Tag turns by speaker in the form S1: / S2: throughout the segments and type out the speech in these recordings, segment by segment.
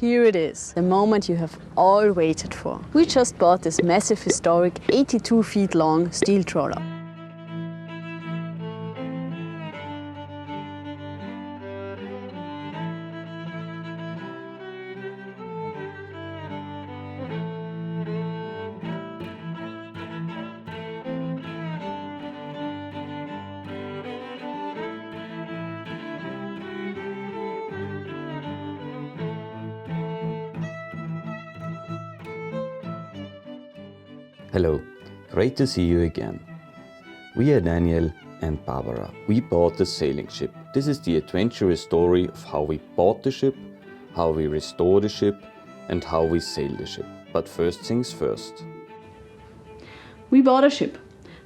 S1: Here it is, the moment you have all waited for. We just bought this massive historic 82 feet long steel trawler.
S2: Hello, great to see you again. We are Daniel and Barbara. We bought the sailing ship. This is the adventurous story of how we bought the ship, how we restore the ship, and how we sail the ship. But first things first.
S1: We bought a ship,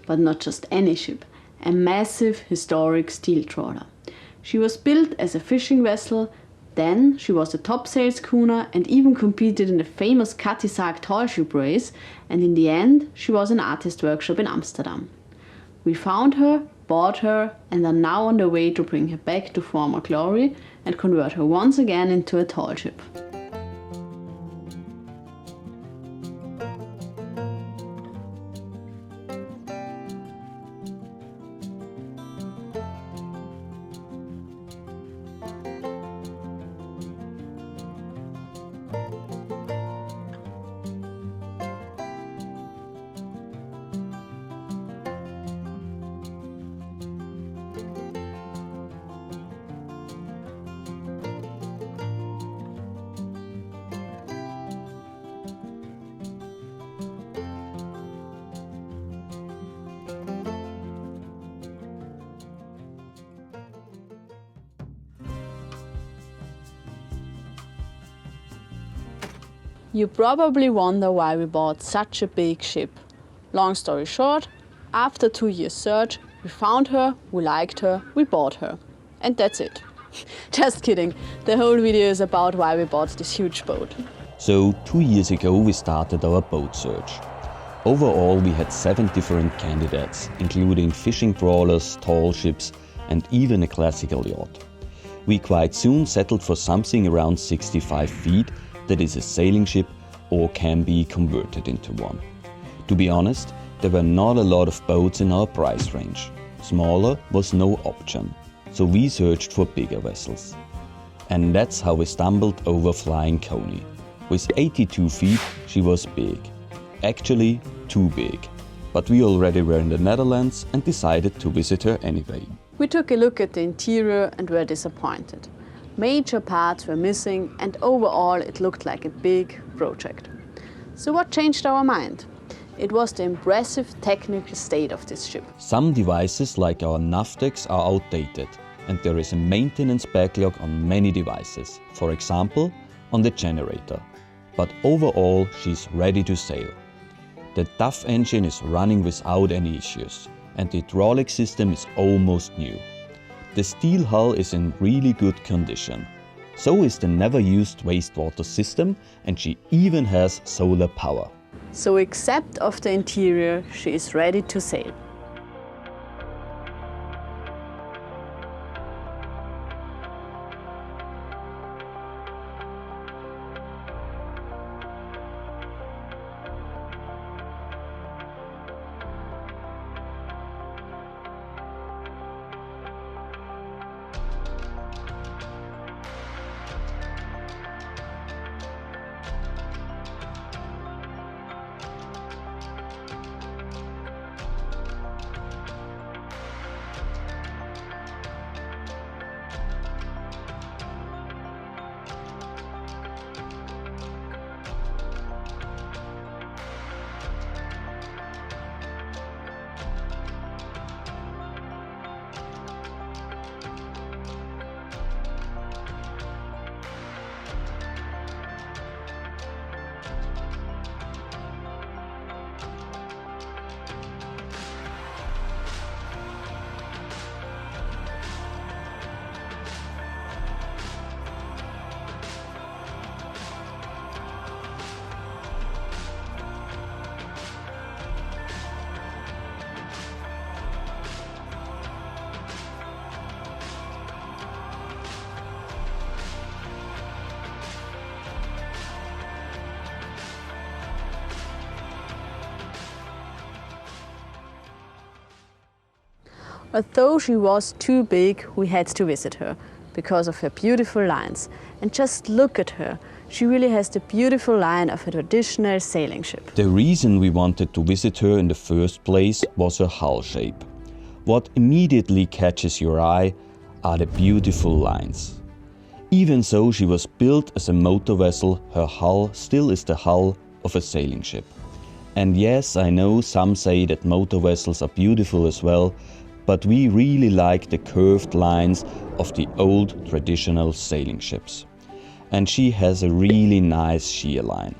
S1: but not just any ship, a massive historic steel trawler. She was built as a fishing vessel, then she was a topsail schooner and even competed in the famous Catisac tall ship race, and in the end she was an artist workshop in Amsterdam. We found her, bought her, and are now on the way to bring her back to former glory and convert her once again into a tall ship. You probably wonder why we bought such a big ship. Long story short, after 2 years search, we found her, we liked her, we bought her. And that's it. Just kidding, the whole video is about why we bought this huge boat.
S2: So 2 years ago we started our boat search. Overall we had 7 different candidates, including fishing trawlers, tall ships and even a classical yacht. We quite soon settled for something around 65 feet that is a sailing ship or can be converted into one. To be honest, there were not a lot of boats in our price range. Smaller was no option, so we searched for bigger vessels. And that's how we stumbled over Flying Coney. With 82 feet, she was big. Actually, too big. But we already were in the Netherlands and decided to visit her anyway.
S1: We took a look at the interior and were disappointed. Major parts were missing and overall it looked like a big project. So what changed our mind? It was the impressive technical state of this ship.
S2: Some devices like our navtex are outdated and there is a maintenance backlog on many devices, for example on the generator. But overall she's ready to sail. The DAF engine is running without any issues and the hydraulic system is almost new. The steel hull is in really good condition. So is the never used wastewater system and she even has solar power.
S1: So except of the interior, she is ready to sail. Although she was too big, we had to visit her because of her beautiful lines. And just look at her. She really has the beautiful line of a traditional sailing ship.
S2: The reason we wanted to visit her in the first place was her hull shape. What immediately catches your eye are the beautiful lines. Even though she was built as a motor vessel, her hull still is the hull of a sailing ship. And yes, I know some say that motor vessels are beautiful as well, but we really like the curved lines of the old traditional sailing ships. And she has a really nice shear line.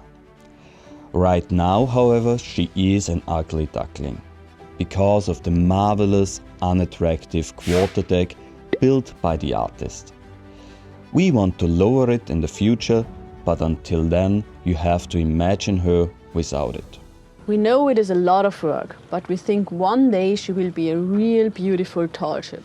S2: Right now, however, she is an ugly duckling because of the marvelous, unattractive quarterdeck built by the artist. We want to lower it in the future, but until then, you have to imagine her without it.
S1: We know it is a lot of work, but we think one day she will be a real beautiful tall ship.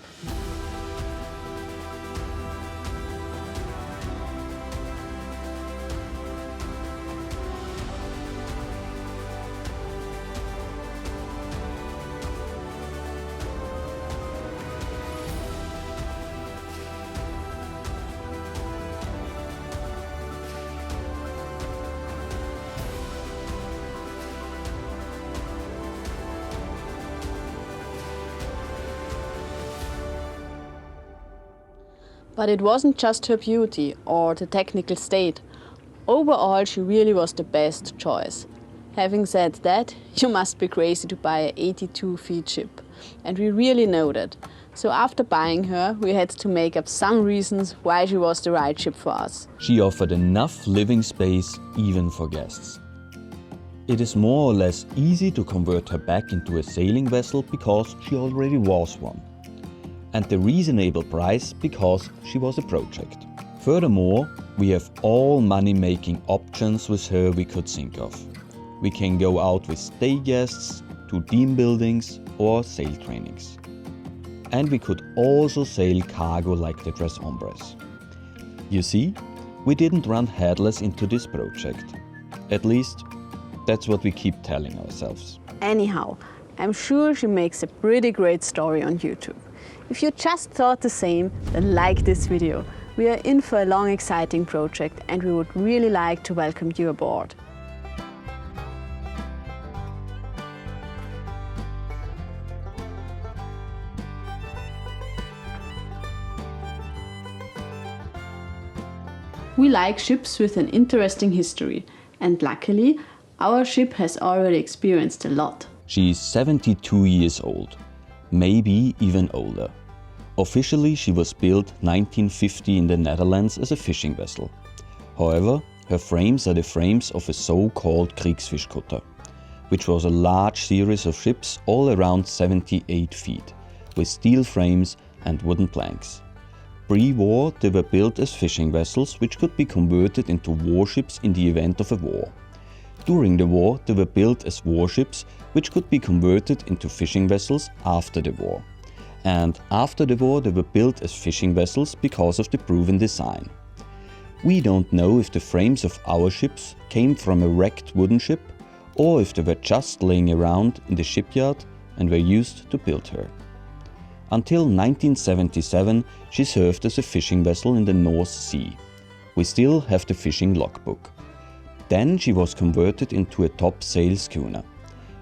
S1: But it wasn't just her beauty or the technical state. Overall, she really was the best choice. Having said that, you must be crazy to buy an 82-feet ship. And we really know that. So after buying her, we had to make up some reasons why she was the right ship for us.
S2: She offered enough living space even for guests. It is more or less easy to convert her back into a sailing vessel because she already was one. And the reasonable price because she was a project. Furthermore, we have all money-making options with her we could think of. We can go out with day guests, to team buildings or sail trainings. And we could also sail cargo like the Tres Hombres. You see, we didn't run headless into this project. At least, that's what we keep telling ourselves.
S1: Anyhow, I'm sure she makes a pretty great story on YouTube. If you just thought the same, then like this video. We are in for a long, exciting project and we would really like to welcome you aboard. We like ships with an interesting history, and luckily, our ship has already experienced a lot.
S2: She is 72 years old. Maybe even older. Officially, she was built 1950 in the Netherlands as a fishing vessel. However, her frames are the frames of a so-called Kriegsfischkutter, which was a large series of ships all around 78 feet, with steel frames and wooden planks. Pre-war, they were built as fishing vessels which could be converted into warships in the event of a war. During the war, they were built as warships which could be converted into fishing vessels after the war. And after the war, they were built as fishing vessels because of the proven design. We don't know if the frames of our ships came from a wrecked wooden ship or if they were just laying around in the shipyard and were used to build her. Until 1977, she served as a fishing vessel in the North Sea. We still have the fishing logbook. Then she was converted into a topsail schooner.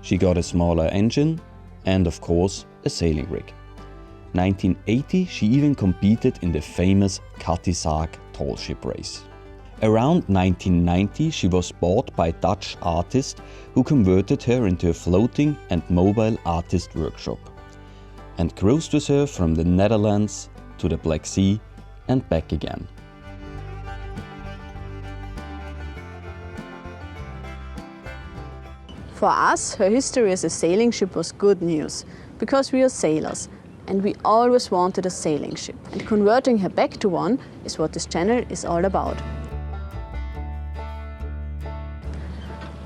S2: She got a smaller engine and, of course, a sailing rig. 1980, she even competed in the famous Catisac tall ship race. Around 1990, she was bought by a Dutch artist who converted her into a floating and mobile artist workshop and cruised with her from the Netherlands to the Black Sea and back again.
S1: For us, her history as a sailing ship was good news, because we are sailors and we always wanted a sailing ship. And converting her back to one is what this channel is all about.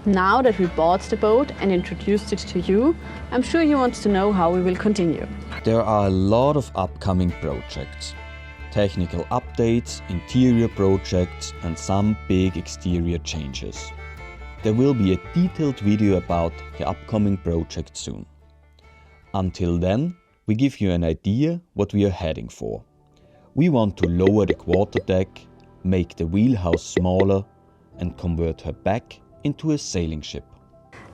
S1: Now that we bought the boat and introduced it to you, I'm sure you want to know how we will continue.
S2: There are a lot of upcoming projects. Technical updates, interior projects and some big exterior changes. There will be a detailed video about the upcoming project soon. Until then, we give you an idea what we are heading for. We want to lower the quarterdeck, make the wheelhouse smaller and convert her back into a sailing ship.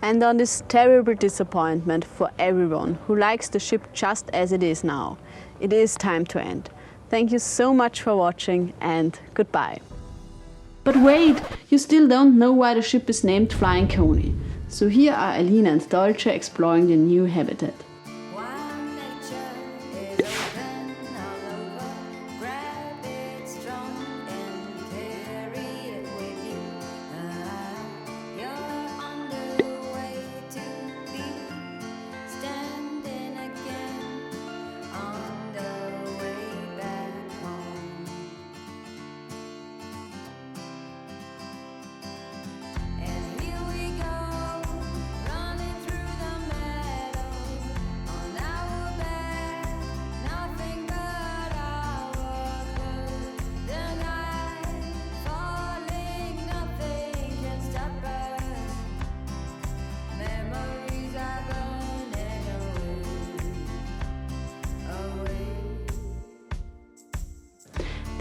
S1: And on this terrible disappointment for everyone who likes the ship just as it is now, it is time to end. Thank you so much for watching and goodbye. But wait, you still don't know why the ship is named Flying Coney. So here are Alina and Dolce exploring the new habitat.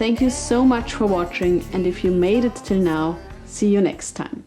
S1: Thank you so much for watching, and if you made it till now, see you next time.